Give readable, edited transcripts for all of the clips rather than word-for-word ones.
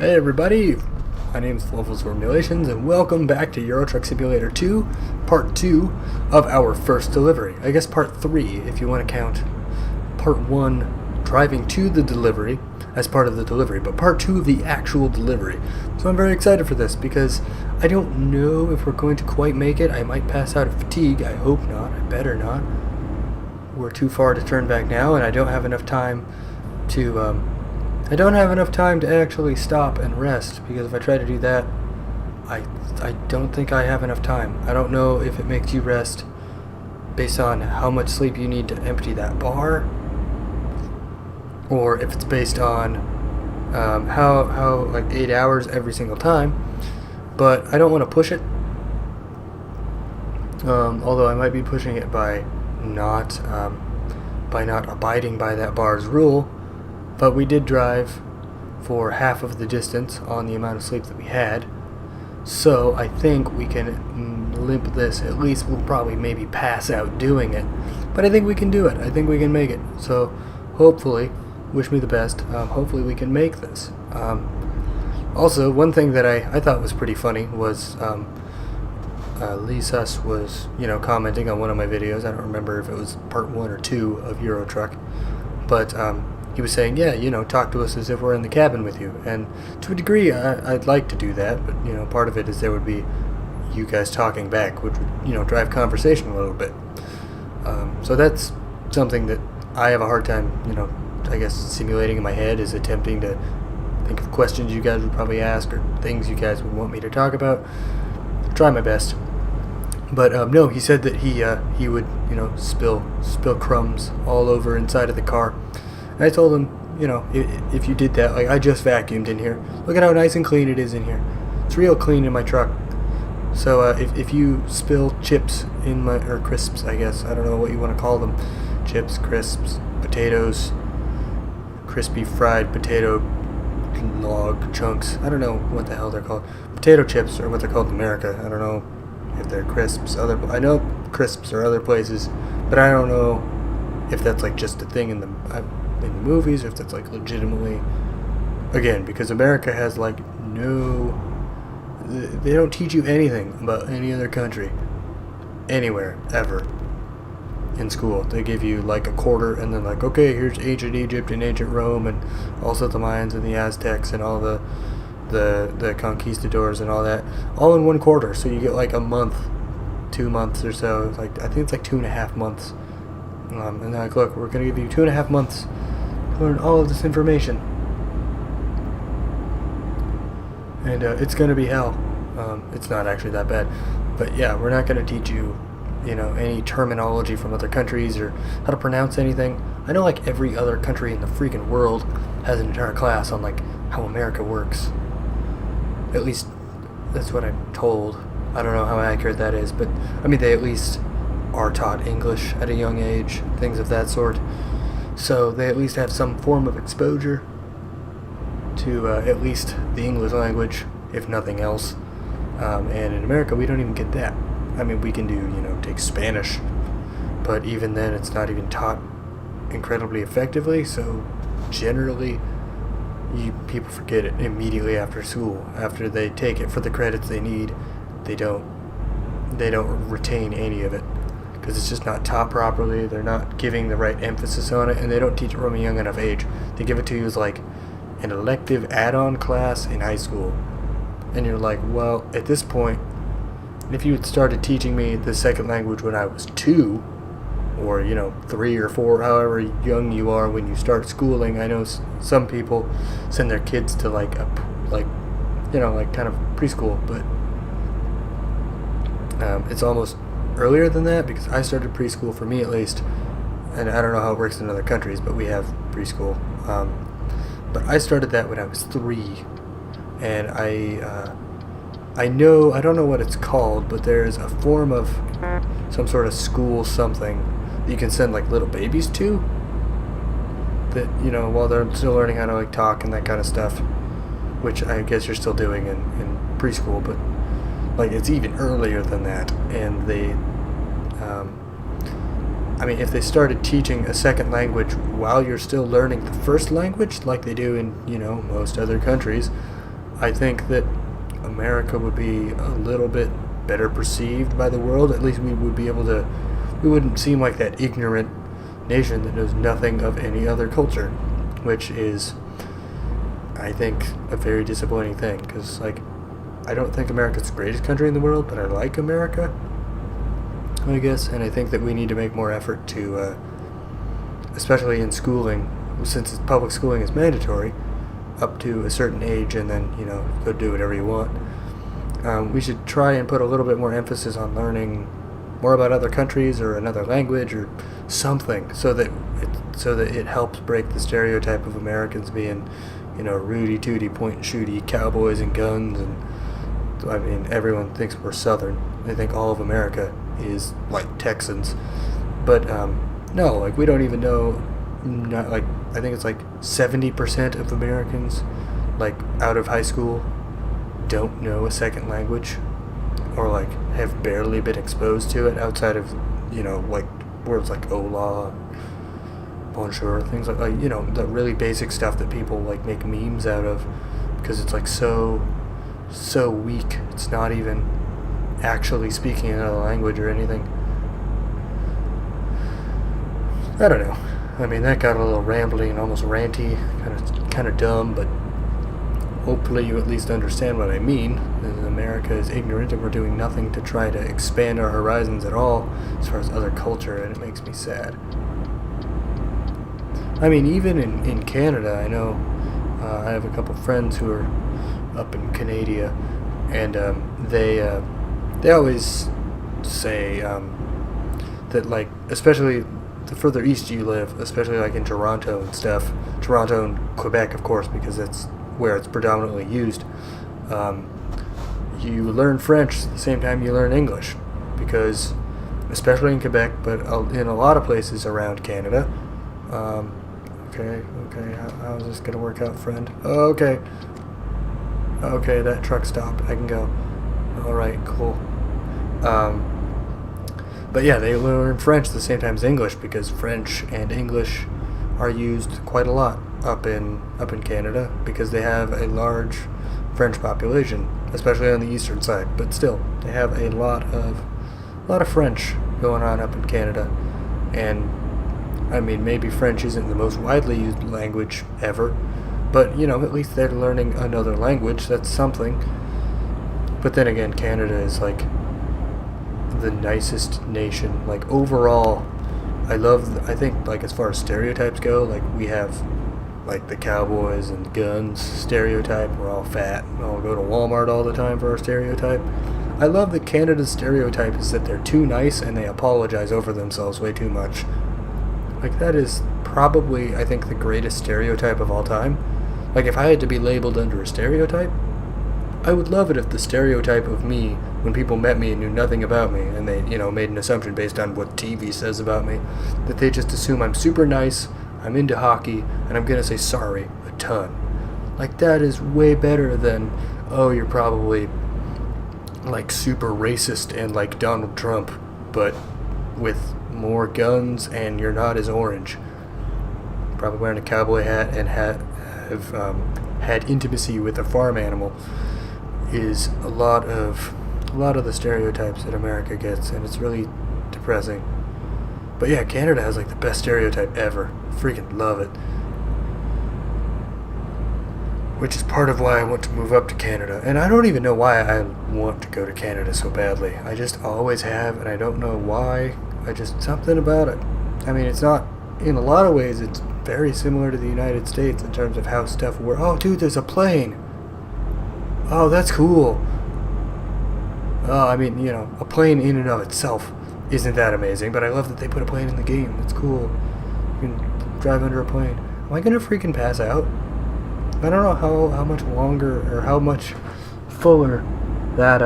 Hey everybody, my name is Flowfuls Formulations and welcome back to Euro Truck Simulator 2, Part 2 of our first delivery. I guess Part 3 if you want to count Part 1 driving to the delivery as part of the delivery, but Part 2 of the actual delivery. So I'm very excited for this because I don't know if we're going to quite make it. I might pass out of fatigue. I hope not. I better not. We're too far to turn back now and I don't have enough time to actually stop and rest, because if I try to do that, I don't think I have enough time. I don't know if it makes you rest based on how much sleep you need to empty that bar, or if it's based on how like 8 hours every single time. But I don't want to push it, although I might be pushing it by not abiding by that bar's rule. But we did drive for half of the distance on the amount of sleep that we had. So I think we can limp this. At least we'll probably maybe pass out doing it. But I think we can do it. I think we can make it. So hopefully, wish me the best. Hopefully we can make this. Also, one thing that I thought was pretty funny was Lee Suss was, commenting on one of my videos. I don't remember if it was part 1 or 2 of Euro Truck. But he was saying, yeah, talk to us as if we're in the cabin with you. And to a degree, I'd like to do that, but, part of it is there would be you guys talking back, which would, drive conversation a little bit. So that's something that I have a hard time, I guess simulating in my head, is attempting to think of questions you guys would probably ask or things you guys would want me to talk about. Try my best. But no, he said that he would, spill crumbs all over inside of the car. And I told him, if you did that, like I just vacuumed in here. Look at how nice and clean it is in here. It's real clean in my truck. So if you spill chips in or crisps, I guess, I don't know what you want to call them. Chips, crisps, potatoes, crispy fried potato log chunks. I don't know what the hell they're called. Potato chips are what they're called in America. I don't know if they're crisps. I know crisps are other places, but I don't know if that's like just a thing in the movies, or if that's like legitimately, again, because America has like they don't teach you anything about any other country anywhere ever in school. They give you like a quarter and then like, okay, here's ancient Egypt and ancient Rome and also the Mayans and the Aztecs and all the conquistadors and all that, all in one quarter. So you get like a month, 2 months or so. Like I think it's like 2.5 months. And they're like, look, we're going to give you 2.5 months to learn all of this information. And it's going to be hell. It's not actually that bad. But yeah, we're not going to teach you, any terminology from other countries or how to pronounce anything. I know like every other country in the freaking world has an entire class on like how America works. At least that's what I'm told. I don't know how accurate that is, but I mean they at least are taught English at a young age, things of that sort. So they at least have some form of exposure to at least the English language, if nothing else. And in America, we don't even get that. I mean, we can do, take Spanish, but even then, it's not even taught incredibly effectively. So generally, people forget it immediately after school. After they take it for the credits they need, they don't retain any of it, because it's just not taught properly. They're not giving the right emphasis on it, and they don't teach it from a young enough age. They give it to you as like an elective add-on class in high school, and you're like, well, at this point, if you had started teaching me the second language when I was 2, or 3 or 4, however young you are when you start schooling. I know some people send their kids to like kind of preschool, but it's almost earlier than that, because I started preschool, for me at least, and I don't know how it works in other countries, but we have preschool. But I started that when I was 3, and I don't know what it's called, but there's a form of some sort of school something that you can send like little babies to, that while they're still learning how to like talk and that kind of stuff, which I guess you're still doing in preschool, but like it's even earlier than that. And they if they started teaching a second language while you're still learning the first language, like they do in most other countries, I think that America would be a little bit better perceived by the world. At least we would be able to, we wouldn't seem like that ignorant nation that knows nothing of any other culture, which is, I think, a very disappointing thing, because, like, I don't think America's the greatest country in the world, but I like America, I guess, and I think that we need to make more effort to, especially in schooling, since public schooling is mandatory, up to a certain age, and then, go do whatever you want. We should try and put a little bit more emphasis on learning more about other countries or another language or something, so that it helps break the stereotype of Americans being, rooty tooty, point and shooty, cowboys and guns, and I mean, everyone thinks we're Southern. They think all of America is like Texans, but no, like, we don't even know. Not like, I think it's like 70% of Americans, like, out of high school, don't know a second language, or like have barely been exposed to it outside of, like words like hola, bonjour, things like the really basic stuff that people like make memes out of, because it's like so weak. It's not even actually speaking another language or anything. I don't know. I mean, that got a little rambly and almost ranty, kind of dumb, but hopefully you at least understand what I mean. That America is ignorant and we're doing nothing to try to expand our horizons at all as far as other culture, and it makes me sad. I mean, even in Canada, I know I have a couple friends who are up in Canada, and they always say that, like, especially the further east you live, especially like in Toronto and stuff, Toronto and Quebec, of course, because that's where it's predominantly used, you learn French at the same time you learn English, because especially in Quebec, but in a lot of places around Canada. Okay, how is this gonna work out, friend? Okay, that truck stopped. I can go. Alright, cool. But yeah, they learn French at the same time as English, because French and English are used quite a lot up in Canada, because they have a large French population, especially on the eastern side. But still, they have a lot of French going on up in Canada. And I mean, maybe French isn't the most widely used language ever, but at least they're learning another language. That's something. But then again, Canada is like the nicest nation. Like, overall, I think, like, as far as stereotypes go, like, we have like the cowboys and guns stereotype. We're all fat. We all go to Walmart all the time for our stereotype. I love that Canada's stereotype is that they're too nice and they apologize over themselves way too much. Like, that is probably, I think, the greatest stereotype of all time. Like, if I had to be labeled under a stereotype, I would love it if the stereotype of me, when people met me and knew nothing about me, and they, made an assumption based on what TV says about me, that they just assume I'm super nice, I'm into hockey, and I'm gonna say sorry a ton. Like, that is way better than, oh, you're probably, like, super racist and like Donald Trump, but with more guns, and you're not as orange. Probably wearing a cowboy hat and have had intimacy with a farm animal is a lot of the stereotypes that America gets, and it's really depressing. But yeah, Canada has like the best stereotype ever. Freaking love it. Which is part of why I want to move up to Canada. And I don't even know why I want to go to Canada so badly. I just always have, and I don't know why. Something about it. I mean, it's not, in a lot of ways, it's very similar to the United States in terms of how stuff works. Oh, dude, there's a plane. Oh, that's cool. I mean, a plane in and of itself isn't that amazing, but I love that they put a plane in the game. It's cool. You can drive under a plane. Am I gonna freaking pass out? I don't know how much longer or how much fuller that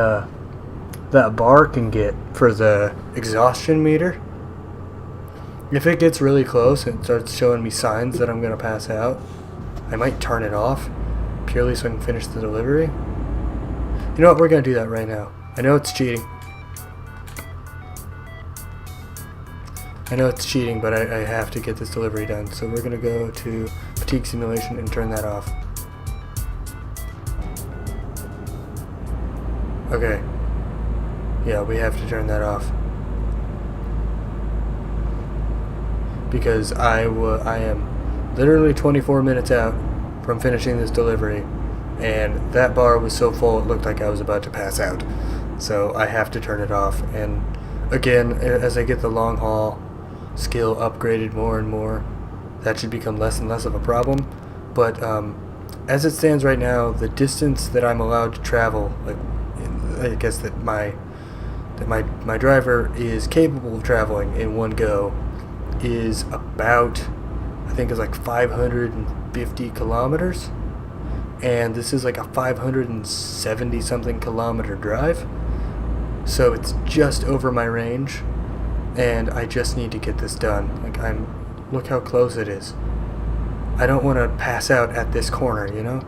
bar can get for the exhaustion meter. If it gets really close and starts showing me signs that I'm gonna pass out, I might turn it off purely so I can finish the delivery. You know what? We're gonna do that right now. I know it's cheating. But I have to get this delivery done. So we're gonna go to fatigue simulation and turn that off. Okay. Yeah, we have to turn that off. Because I am literally 24 minutes out from finishing this delivery, and that bar was so full it looked like I was about to pass out. So I have to turn it off. And again, as I get the long haul skill upgraded more and more, that should become less and less of a problem. But as it stands right now, the distance that I'm allowed to travel, like I guess that my driver is capable of traveling in one go, is about, I think it's like 550 kilometers, and this is like a 570 something kilometer drive, so it's just over my range, and I just need to get this done. Like, look how close it is. I don't want to pass out at this corner, you know?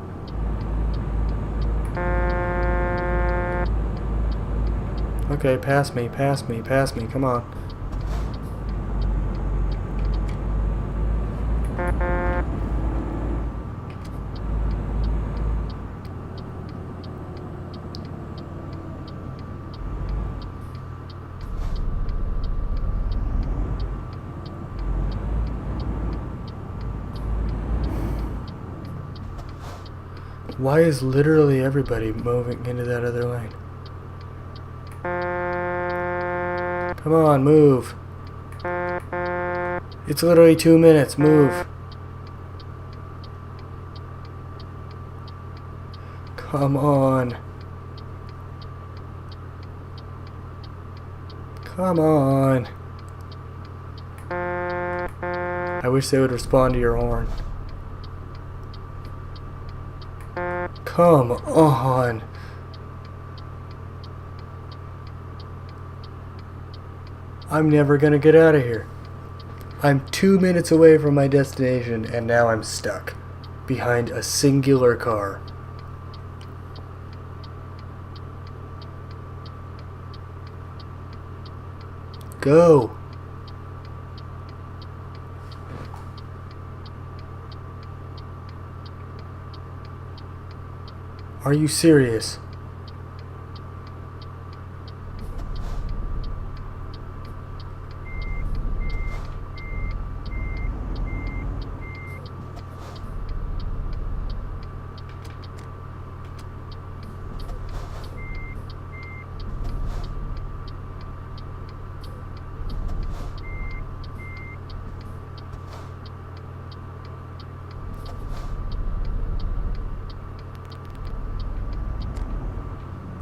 Okay, pass me, come on. Why is literally everybody moving into that other lane? Come on, move. It's literally 2 minutes, move. Come on. Come on. I wish they would respond to your horn. Come on. I'm never gonna get out of here. I'm 2 minutes away from my destination, and now I'm stuck behind a singular car. Go. Are you serious?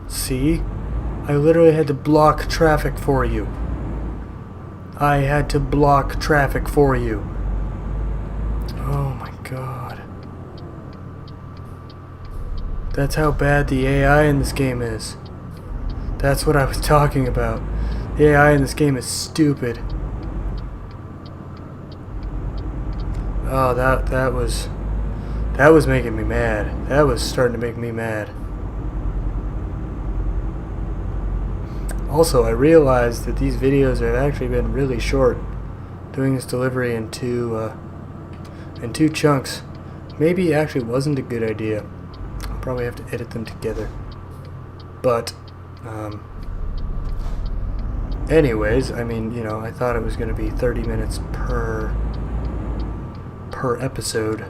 See? I literally had to block traffic for you. I had to block traffic for you. Oh my god. That's how bad the AI in this game is. That's what I was talking about. The AI in this game is stupid. Oh, that was making me mad. That was starting to make me mad. Also, I realized that these videos have actually been really short. Doing this delivery in two chunks maybe actually wasn't a good idea. I'll probably have to edit them together. But, anyways, I mean, you know, I thought it was going to be 30 minutes per episode.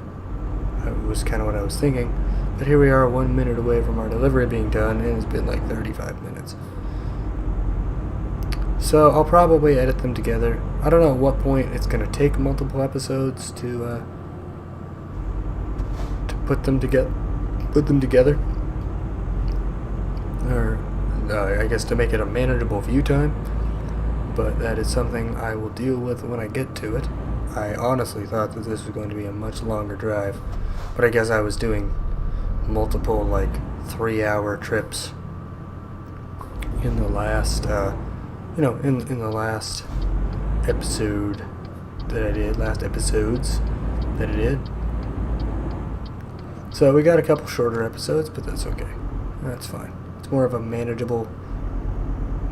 That was kind of what I was thinking. But here we are 1 minute away from our delivery being done, and it's been like 35 minutes. So I'll probably edit them together. I don't know at what point it's going to take multiple episodes to put them together, or I guess to make it a manageable view time. But that is something I will deal with when I get to it. I honestly thought that this was going to be a much longer drive, but I guess I was doing multiple like 3-hour trips in the last in the last episodes that I did. So we got a couple shorter episodes, but that's okay. That's fine. It's more of a manageable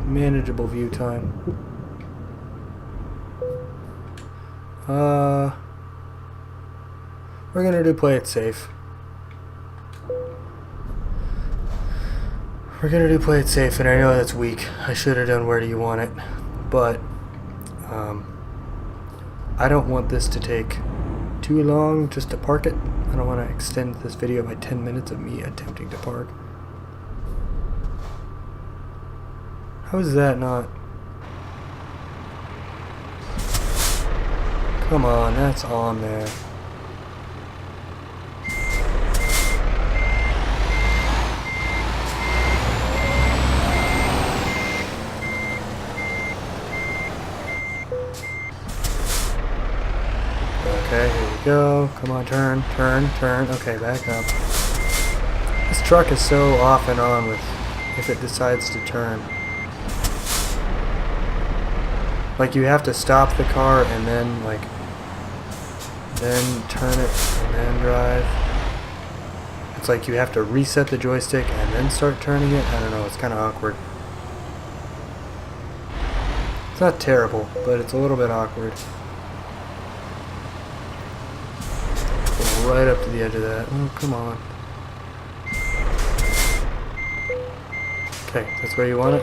view time. We're gonna do play it safe. We're gonna do play it safe, and I know that's weak. I should have done where do you want it, but I don't want this to take too long just to park it. I don't want to extend this video by 10 minutes of me attempting to park. How is that not? Come on, that's on there. Okay, here we go. Come on, turn. Okay, back up. This truck is so off and on with if it decides to turn. Like, you have to stop the car and then, like, then turn it and then drive. It's like you have to reset the joystick and then start turning it. I don't know, it's kind of awkward. It's not terrible, but it's a little bit awkward. Go right up to the edge of that. Oh, come on. Okay, that's where you want it.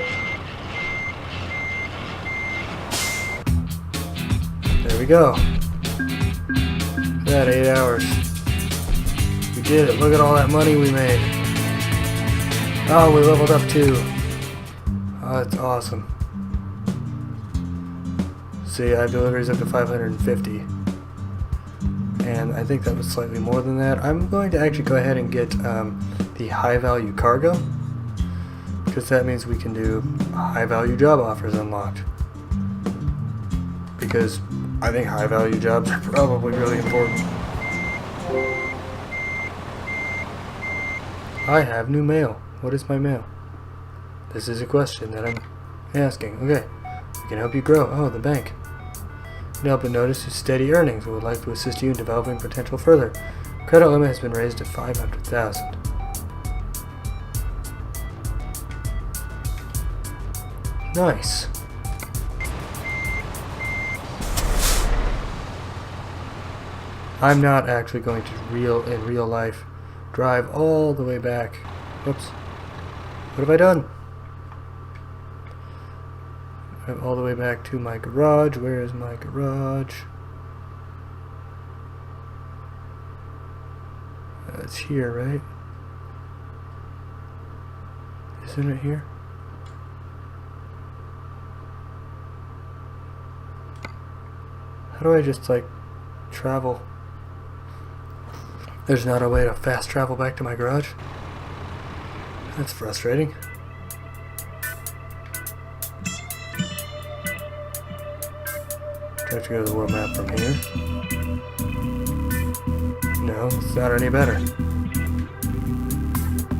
There we go. That 8 hours. We did it. Look at all that money we made. Oh, we leveled up too. Oh, that's awesome. See, I have deliveries up to 550. And I think that was slightly more than that. I'm going to actually go ahead and get the high value cargo, because that means we can do high value job offers unlocked. Because I think high value jobs are probably really important. I have new mail. What is my mail? This is a question that I'm asking. Okay. We can help you grow. Oh, the bank. To help and notice your steady earnings. We would like to assist you in developing potential further. Credit limit has been raised to 500,000. Nice. I'm not actually going to in real life drive all the way back. Whoops. What have I done? Drive all the way back to my garage. Where is my garage? It's here, right? Isn't it here? How do I just, like, travel? There's not a way to fast travel back to my garage? That's frustrating. Do I have to go to the world map from here? No, it's not any better.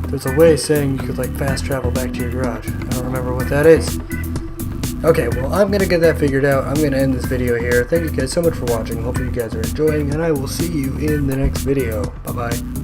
There's a way saying you could, like, fast travel back to your garage. I don't remember what that is. Okay, well, I'm gonna get that figured out. I'm gonna end this video here. Thank you guys so much for watching. Hopefully you guys are enjoying, and I will see you in the next video. Bye-bye.